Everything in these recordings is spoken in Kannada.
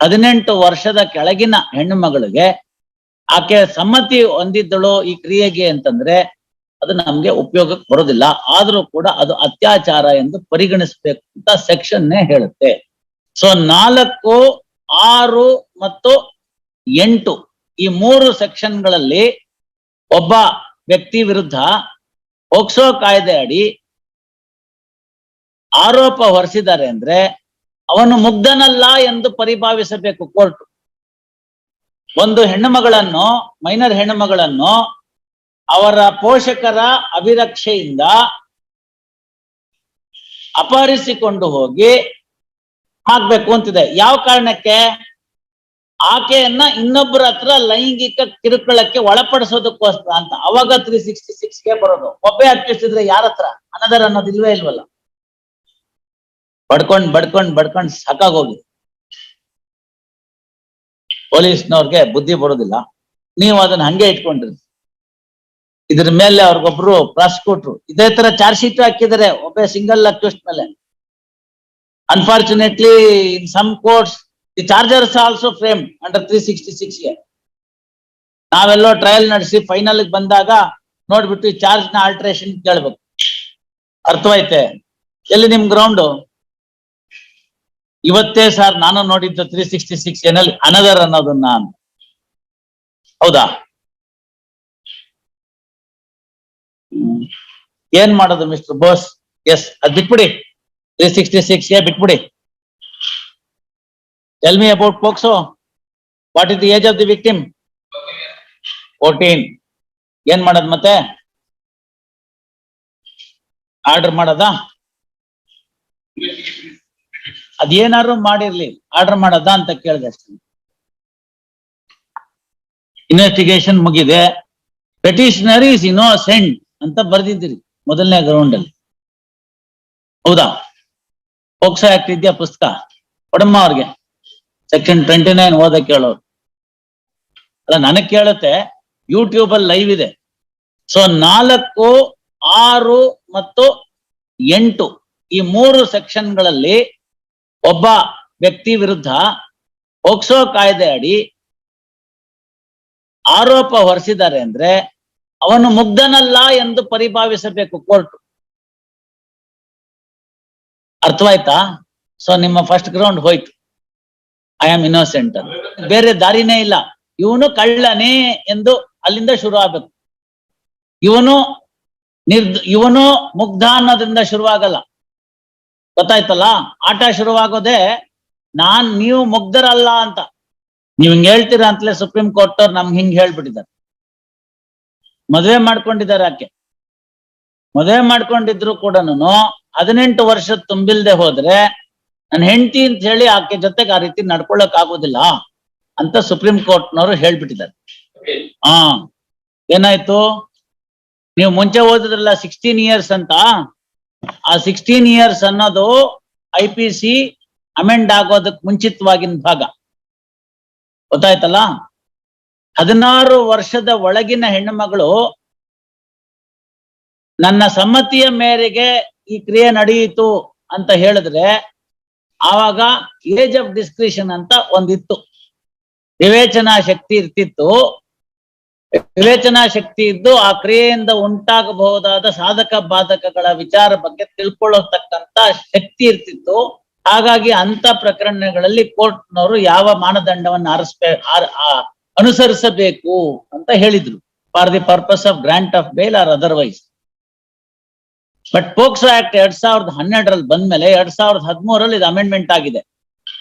18 ವರ್ಷದ ಕೆಳಗಿನ ಹೆಣ್ಣು ಮಗಳಿಗೆ ಆಕೆ ಸಮ್ಮತಿ ಹೊಂದಿದ್ದಳು ಈ ಕ್ರಿಯೆಗೆ ಅಂತಂದ್ರೆ ಅದು ನಮ್ಗೆ ಉಪಯೋಗಕ್ಕೆ ಬರೋದಿಲ್ಲ. ಆದ್ರೂ ಕೂಡ ಅದು ಅತ್ಯಾಚಾರ ಎಂದು ಪರಿಗಣಿಸ್ಬೇಕು ಅಂತ ಸೆಕ್ಷನ್ನೇ ಹೇಳುತ್ತೆ. ಸೊ 4, 6 ಮತ್ತು 8 ಈ 3 ಸೆಕ್ಷನ್ಗಳಲ್ಲಿ ಒಬ್ಬ ವ್ಯಕ್ತಿ ವಿರುದ್ಧ ಪೋಕ್ಸೋ ಕಾಯ್ದೆ ಅಡಿ ಆರೋಪ ಹೊರಿಸಿದ್ದಾರೆ ಅಂದ್ರೆ ಅವನು ಮುಗ್ಧನಲ್ಲ ಎಂದು ಪರಿಭಾವಿಸಬೇಕು ಕೋರ್ಟ್. ಒಂದು ಹೆಣ್ಣು ಮಗಳನ್ನು, ಮೈನರ್ ಹೆಣ್ಣು ಮಗಳನ್ನು ಅವರ ಪೋಷಕರ ಅಭಿರಕ್ಷೆಯಿಂದ ಅಪಹರಿಸಿಕೊಂಡು ಹೋಗಿ ಹಾಕ್ಬೇಕು ಅಂತಿದೆ. ಯಾವ ಕಾರಣಕ್ಕೆ? ಆಕೆಯನ್ನ ಇನ್ನೊಬ್ಬರ ಹತ್ರ ಲೈಂಗಿಕ ಕಿರುಕುಳಕ್ಕೆ ಒಳಪಡಿಸೋದಕ್ಕೋಸ್ಕರ ಅಂತ. ಅವಾಗ 366ಗೆ ಬರೋದು. ಒಬ್ಬೇ ಅಟ್ಲಿಸ್ಟಿದ್ರೆ ಯಾರ ಹತ್ರ ಅನದರ್ ಅನ್ನೋದು ಇಲ್ವೇ ಇಲ್ವಲ್ಲ. ಬಡ್ಕೊಂಡ್ ಸಾಕಾಗೋಗಿ ಪೊಲೀಸ್ನವ್ರಿಗೆ ಬುದ್ಧಿ ಬರೋದಿಲ್ಲ. ನೀವು ಅದನ್ನ ಹಂಗೆ ಇಟ್ಕೊಂಡ್ರಿ. ಇದ್ರ ಮೇಲೆ ಅವ್ರಿಗೊಬ್ರು ಪ್ರಾಸಿಕ್ಯೂಟ್ರು ಇದೇ ತರ ಚಾರ್ಜ್ ಶೀಟ್ ಹಾಕಿದರೆ ಒಬ್ಬ ಸಿಂಗಲ್ ಅಕ್ಯೂಸ್ಡ್ ಮೇಲೆ. Unfortunately in some courts the charges also frame under 366ಗೆ. ನಾವೆಲ್ಲೋ ಟ್ರಯಲ್ ನಡೆಸಿ ಫೈನಲ್ ಬಂದಾಗ ನೋಡ್ಬಿಟ್ಟು ಈ ಚಾರ್ಜ್ ನ ಆಲ್ಟ್ರೇಷನ್ ಕೇಳ್ಬೇಕು. ಅರ್ಥವಾಯ್ತೆ? ಎಲ್ಲಿ ನಿಮ್ ಗ್ರೌಂಡು? ಇವತ್ತೇ ಸರ್ ನಾನು ನೋಡಿದ್ದು 366 ಏನಲ್ಲಿ ಅನದರ್ ಅನ್ನೋದನ್ನ ಅಂತ. ಹೌದಾ? ಏನ್ ಮಾಡೋದು ಮಿಸ್ಟರ್ ಬೋಸ್? ಎಸ್, ಅದ್ ಬಿಟ್ಬಿಡಿ. 366 ಬಿಟ್ಬಿಡಿ. Tell me about POCSO. What is the age of the victim? 14. ಏನ್ ಮಾಡೋದು ಮತ್ತೆ? ಆರ್ಡರ್ ಮಾಡೋದಾ? ಅದೇನಾದ್ರು ಮಾಡಿರ್ಲಿ, ಆರ್ಡರ್ ಮಾಡೋದ ಅಂತ ಕೇಳಿದೆ ಅಷ್ಟೇ. ಇನ್ವೆಸ್ಟಿಗೇಷನ್ ಮುಗಿದೆ. ಪೆಟಿಷನರ್ ಇಸ್ ಇನ್ನೋಸೆಂಟ್ ಅಂತ ಬರ್ದಿದ್ದೀರಿ ಮೊದಲನೇ ಗ್ರೌಂಡ್ ಅಲ್ಲಿ. ಹೌದಾ? ಪೋಕ್ಸೋ ಆಕ್ಟ್ ಇದೆಯಾ ಪುಸ್ತಕ? ಕೊಡಮ್ಮ ಅವ್ರಿಗೆ. ಸೆಕ್ಷನ್ 29 ಓದಕ್ಕೆ ಕೇಳೋರು. ಅಲ್ಲ, ನನಗ್ ಕೇಳುತ್ತೆ. ಯೂಟ್ಯೂಬ್ ಅಲ್ಲಿ ಲೈವ್ ಇದೆ. ಸೊ 4, 6 ಮತ್ತು 8 ಈ 3 ಸೆಕ್ಷನ್ಗಳಲ್ಲಿ ಒಬ್ಬ ವ್ಯಕ್ತಿ ವಿರುದ್ಧ ಪೋಕ್ಸೋ ಕಾಯ್ದೆ ಅಡಿ ಆರೋಪ ಹೊರಿಸಿದ್ದಾರೆ ಅಂದ್ರೆ ಅವನು ಮುಗ್ಧನಲ್ಲ ಎಂದು ಪರಿಭಾವಿಸಬೇಕು ಕೋರ್ಟ್. ಅರ್ಥವಾಯ್ತಾ? ಸೊ ನಿಮ್ಮ ಫಸ್ಟ್ ಗ್ರೌಂಡ್ ಹೋಯ್ತು. ಐ ಆಮ್ ಇನ್ನೋಸೆಂಟ್ ಅಂತ. ಬೇರೆ ದಾರಿನೇ ಇಲ್ಲ. ಇವನು ಕಳ್ಳನೇ ಎಂದು ಅಲ್ಲಿಂದ ಶುರು ಆಗ್ಬೇಕು. ಇವನು ಮುಗ್ಧ ಅನ್ನೋದ್ರಿಂದ ಶುರುವಾಗಲ್ಲ. ಗೊತ್ತಾಯ್ತಲ್ಲ? ಆಟ ಶುರುವಾಗೋದೇ ನೀವು ಮುಗ್ಧರಲ್ಲ ಅಂತ ನೀವ್ ಹಿಂಗ್ ಹೇಳ್ತೀರಾ ಅಂತಲೇ ಸುಪ್ರೀಂ ಕೋರ್ಟ್ ಅವ್ರು ನಮ್ಗೆ ಹಿಂಗ್ ಹೇಳ್ಬಿಟ್ಟಿದ್ದಾರೆ. ಮದುವೆ ಮಾಡ್ಕೊಂಡಿದ್ದಾರೆ. ಆಕೆ ಮದುವೆ ಮಾಡ್ಕೊಂಡಿದ್ರು ಕೂಡ 18 ವರ್ಷ ತುಂಬಿಲ್ದೆ ಹೋದ್ರೆ ನನ್ನ ಹೆಂಡತಿ ಅಂತ ಹೇಳಿ ಆಕೆ ಜೊತೆಗೆ ಆ ರೀತಿ ನಡ್ಕೊಳಕ್ ಆಗೋದಿಲ್ಲ ಅಂತ ಸುಪ್ರೀಂ ಕೋರ್ಟ್ನವರು ಹೇಳ್ಬಿಟ್ಟಿದ್ದಾರೆ. ಏನಾಯ್ತು? ನೀವು ಮುಂಚೆ ಓದಿದ್ರಲ್ಲ 16 years ಅಂತ. ಆ 16 years ಅನ್ನೋದು IPC ಅಮೆಂಡ್ ಆಗೋದಕ್ ಮುಂಚಿತವಾಗಿನ ಭಾಗ. ಗೊತ್ತಾಯ್ತಲ್ಲ? 16 ವರ್ಷದ ಒಳಗಿನ ಹೆಣ್ಣು ಮಗಳು ನನ್ನ ಸಮ್ಮತಿಯ ಮೇರೆಗೆ ಈ ಕ್ರಿಯೆ ನಡೆಯಿತು ಅಂತ ಹೇಳಿದ್ರೆ ಆವಾಗ ಏಜ್ ಆಫ್ ಡಿಸ್ಕ್ರಿಷನ್ ಅಂತ ಒಂದಿತ್ತು. ವಿವೇಚನಾ ಶಕ್ತಿ ಇರ್ತಿತ್ತು. ವಿವೇಚನಾ ಶಕ್ತಿ ಇದ್ದು ಆ ಕ್ರಿಯೆಯಿಂದ ಉಂಟಾಗಬಹುದಾದ ಸಾಧಕ ಬಾಧಕಗಳ ವಿಚಾರ ಬಗ್ಗೆ ತಿಳ್ಕೊಳ್ಳತಕ್ಕಂತ ಶಕ್ತಿ ಇರ್ತಿತ್ತು. ಹಾಗಾಗಿ ಅಂತ ಪ್ರಕರಣಗಳಲ್ಲಿ ಕೋರ್ಟ್ನವರು ಯಾವ ಮಾನದಂಡವನ್ನು ಅನುಸರಿಸಬೇಕು ಅಂತ ಹೇಳಿದ್ರು. For the purpose of grant of bail or otherwise. But POCSO act 2012 ಬಂದ್ಮೇಲೆ 2013 ಇದು ಅಮೆಂಡ್ಮೆಂಟ್ ಆಗಿದೆ.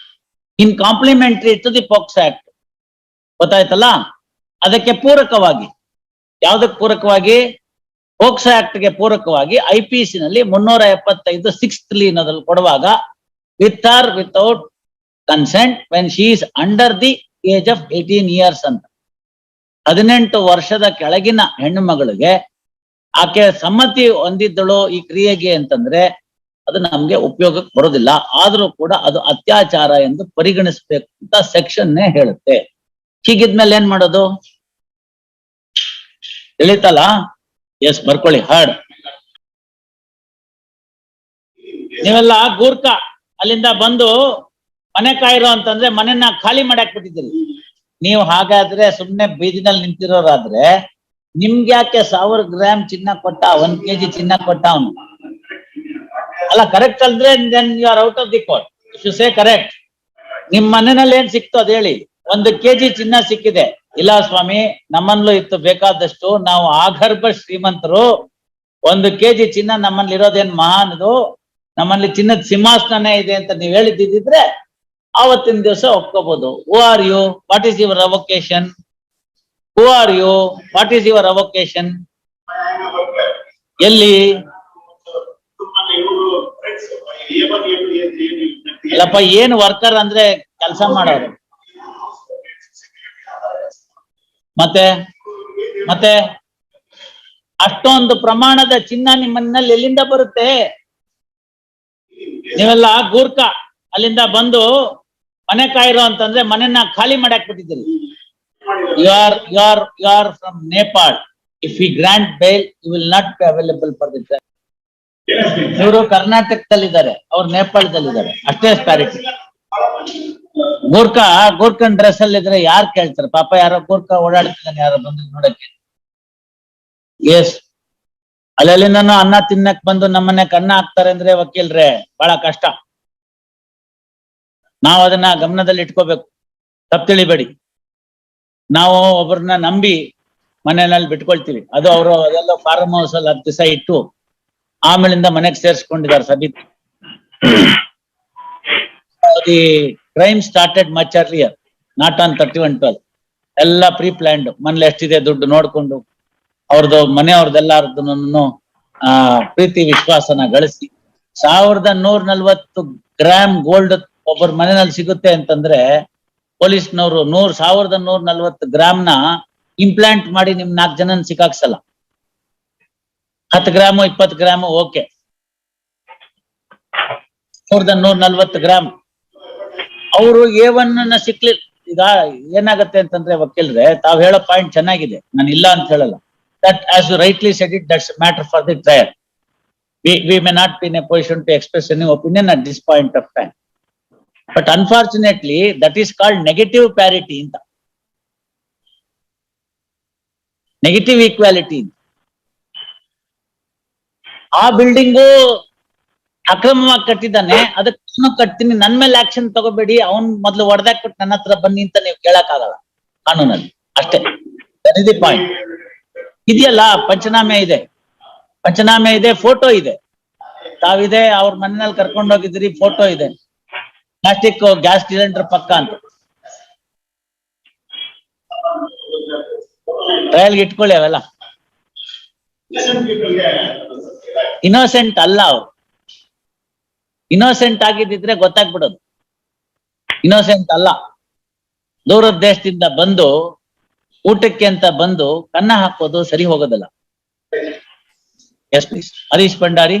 In complementary to the POCSO act. ಗೊತ್ತಾಯ್ತಲ್ಲ? ಅದಕ್ಕೆ ಪೂರಕವಾಗಿ, ಯಾವ್ದಕ್ಕೆ ಪೂರಕವಾಗಿ? ಪೋಕ್ಸೋ ಆಕ್ಟ್ ಗೆ ಪೂರಕವಾಗಿ IPC ನಲ್ಲಿ 375 6th ಲೀನದಲ್ಲಿ ಕೊಡುವಾಗ with or without consent when she is under the age of 18 years ಅಂತ. 18 ವರ್ಷದ ಕೆಳಗಿನ ಹೆಣ್ಣು ಮಗಳಿಗೆ ಆಕೆ ಸಮ್ಮತಿ ಹೊಂದಿದ್ದಳು ಈ ಕ್ರಿಯೆಗೆ ಅಂತಂದ್ರೆ ಅದು ನಮ್ಗೆ ಉಪಯೋಗಕ್ಕೆ ಬರೋದಿಲ್ಲ. ಆದ್ರೂ ಕೂಡ ಅದು ಅತ್ಯಾಚಾರ ಎಂದು ಪರಿಗಣಿಸ್ಬೇಕು ಅಂತ ಸೆಕ್ಷನ್ನೇ ಹೇಳುತ್ತೆ. ಹೀಗಿದ್ಮೇಲೆ ಏನ್ ಮಾಡೋದು? ತಿಳಿತಲ್ಲ? ಎಸ್, ಬರ್ಕೊಳ್ಳಿ. ಹಾರ್ಡ್ ನೀವೆಲ್ಲ ಗೂರ್ಖಾ ಅಲ್ಲಿಂದ ಬಂದು ಮನೆ ಕಾಯಿರೋ ಅಂತಂದ್ರೆ ಮನೆಯನ್ನ ಖಾಲಿ ಮಾಡಾಕ್ ಬಿಟ್ಟಿದ್ದೀರಿ. ನೀವು ಹಾಗಾದ್ರೆ ಸುಮ್ನೆ ಬೀದಿನಲ್ಲಿ ನಿಂತಿರೋರಾದ್ರೆ ನಿಮ್ಗೆ ಯಾಕೆ 1000 ಗ್ರಾಮ್ ಚಿನ್ನ ಕೊಟ್ಟ, 1 kg ಚಿನ್ನ ಕೊಟ್ಟ ಅವನು? ಅಲ್ಲ ಕರೆಕ್ಟ್ ಅಲ್ದ್ರೆ then you are out of the court. If you say correct, ನಿಮ್ ಮನೆಯಲ್ಲಿ ಏನ್ ಸಿಕ್ತು ಅದ್ ಹೇಳಿ. 1 kg ಚಿನ್ನ ಸಿಕ್ಕಿದೆ. ಇಲ್ಲ ಸ್ವಾಮಿ, ನಮ್ಮಲ್ಲೂ ಇತ್ತು ಬೇಕಾದಷ್ಟು, ನಾವು ಆಗರ್ಭ ಶ್ರೀಮಂತರು, 1 kg ಚಿನ್ನ ನಮ್ಮಲ್ಲಿ ಇರೋದೇನ್ ಮಹಾನದು, ನಮ್ಮಲ್ಲಿ ಚಿನ್ನದ ಸಿಂಹಾಸನನೇ ಇದೆ ಅಂತ ನೀವ್ ಹೇಳಿದ್ದಿದ್ರೆ ಆವತ್ತಿನ ದಿವಸ ಒಪ್ಕೋಬಹುದು. Who are you? What is your avocation? Who are you? What is your avocation? ಎಲ್ಲಿ? ಅಲ್ಲಪ್ಪ, ಏನ್ ವರ್ಕರ್ ಅಂದ್ರೆ ಕೆಲಸ ಮಾಡೋರು. ಮತ್ತೆ ಮತ್ತೆ ಅಷ್ಟೊಂದು ಪ್ರಮಾಣದ ಚಿನ್ನ ನಿಮ್ಮನ್ನಲ್ಲಿ ಎಲ್ಲಿಂದ ಬರುತ್ತೆ? ನೀವೆಲ್ಲ ಗೂರ್ಖಾ ಅಲ್ಲಿಂದ ಬಂದು ಮನೆ ಕಾಯಿರೋ ಅಂತಂದ್ರೆ ಮನೆಯನ್ನ ಖಾಲಿ ಮಾಡಾಕ್ ಬಿಟ್ಟಿದ್ದೀರಿ. You are from Nepal. If you grant bail you will not be available for the trial. ಇವರು ಕರ್ನಾಟಕದಲ್ಲಿದ್ದಾರೆ, ಅವ್ರು ನೇಪಾಳದಲ್ಲಿದ್ದಾರೆ, ಅಷ್ಟೇ ಸ್ಪ್ಯಾರಿಟಿ. ಗೂರ್ಖನ್ ಡ್ರೆಸ್ ಅಲ್ಲಿ ಇದ್ರೆ ಯಾರು ಕೇಳ್ತಾರೆ? ಪಾಪ ಯಾರೋ ಗೂರ್ಖಾ ಓಡಾಡ್ತಿದ್ದಾನೆ, ಯಾರೋ ಬಂದು ನೋಡಕ್ಕೆ. ಎಸ್, ಅಲ್ಲೆಲ್ಲಿಂದನೂ ಅನ್ನ ತಿನ್ನಕ್ ಬಂದು ನಮ್ಮನೆ ಕಣ್ಣ ಹಾಕ್ತಾರೆ ಅಂದ್ರೆ ವಕೀಲ್ರೆ ಬಹಳ ಕಷ್ಟ. ನಾವು ಅದನ್ನ ಗಮನದಲ್ಲಿ ಇಟ್ಕೋಬೇಕು, ತಪ್ಪು ತಿಳಿಬೇಡಿ. ನಾವು ಒಬ್ಬರನ್ನ ನಂಬಿ ಮನೆಯಲ್ಲಿ ಬಿಟ್ಕೊಳ್ತೀವಿ, ಅದು ಅವರು ಅದೆಲ್ಲ ಫಾರ್ಮ್ ಹೌಸ್ ಅಲ್ಲಿ 10 ದಿವಸ ಇಟ್ಟು ಆಮೇಲಿಂದ ಮನೆಗೆ ಸೇರಿಸ್ಕೊಂಡಿದ್ದಾರೆ Sabith. The crime started much earlier, not on 31/12. ಎಲ್ಲ ಪ್ರೀ ಪ್ಲಾನ್ಡ್. ಮನೇಲಿ ಎಷ್ಟಿದೆ ದುಡ್ಡು ನೋಡ್ಕೊಂಡು ಅವ್ರದ್ದು ಮನೆಯವ್ರದ್ದೆಲ್ಲಾರ್ದು ಪ್ರೀತಿ ವಿಶ್ವಾಸನ ಗಳಿಸಿ 1140 ಗ್ರಾಮ್ ಗೋಲ್ಡ್ ಒಬ್ಬರ ಮನೆಯಲ್ಲಿ ಸಿಗುತ್ತೆ ಅಂತಂದ್ರೆ ಪೊಲೀಸ್ನವರು 1140 ಗ್ರಾಮ್ನ ಇಂಪ್ಲಾಂಟ್ ಮಾಡಿ ನಿಮ್ 4 ಜನನ ಸಿಕ್ಕಾಕ್ಸಲ್ಲ. 10 ಗ್ರಾಮು 20 ಗ್ರಾಮು ಓಕೆ, 1140 ಗ್ರಾಮ್ ಅವರು A1 ಸಿಕ್ಲಿ. ಈಗ ಏನಾಗತ್ತೆ ಅಂತಂದ್ರೆ ವಕೀಲ್ರೆ, ತಾವ್ ಹೇಳೋ ಪಾಯಿಂಟ್ ಚೆನ್ನಾಗಿದೆ, ನಾನು ಇಲ್ಲ ಅಂತ ಹೇಳಲ್ಲ. That as you rightly said it, that's matter for the trial. We may not be in a position to express any opinion at this point of time. But unfortunately, that is called negative parity. Negative equality. ಆ ಬಿಲ್ಡಿಂಗು ಅಕ್ರಮವಾಗಿ ಕಟ್ಟಿದ್ದಾನೆ, ಅದಕ್ಕೆ ಕಟ್ತೀನಿ, ನನ್ ಮೇಲೆ ಆಕ್ಷನ್ ತಗೋಬೇಡಿ, ಅವನ್ ಮೊದ್ಲು ಹೊಡೆದಾಕ್ಬಿಟ್ಟು ನನ್ನ ಹತ್ರ ಬನ್ನಿ ಅಂತ ನೀವು ಕೇಳಕ್ ಆಗಲ್ಲ ಕಾನೂನಲ್ಲಿ. ಅಷ್ಟೇ, ದಟ್ ಇಸ್ ದಿ ಪಾಯಿಂಟ್. ಇದೆಯಲ್ಲ, ಪಂಚನಾಮೆ ಇದೆ, ಫೋಟೋ ಇದೆ, ತಾವಿದೆ, ಅವ್ರ ಮನೆಯಲ್ಲಿ ಕರ್ಕೊಂಡು ಹೋಗಿದ್ರಿ, ಫೋಟೋ ಇದೆ, ಪ್ಲಾಸ್ಟಿಕ್ ಗ್ಯಾಸ್ ಸಿಲಿಂಡರ್ ಪಕ್ಕ ಅಂತ. ಟ್ರಯಲ್ಗೆ ಇಟ್ಕೊಳ್ಳಿ ಅವೆಲ್ಲ. ಇನ್ನೋಸೆಂಟ್ ಅಲ್ಲ ಅವ್ರು. ಇನ್ನೋಸೆಂಟ್ ಆಗಿದ್ದಿದ್ರೆ ಗೊತ್ತಾಗ್ಬಿಡೋದು. ಇನ್ನೋಸೆಂಟ್ ಅಲ್ಲ, ದೂರದ ದೇಶದಿಂದ ಬಂದು ಊಟಕ್ಕೆ ಅಂತ ಬಂದು ಕನ್ನ ಹಾಕೋದು ಸರಿ ಹೋಗೋದಲ್ಲ. Yes please. ಹರೀಶ್ ಭಂಡಾರಿ.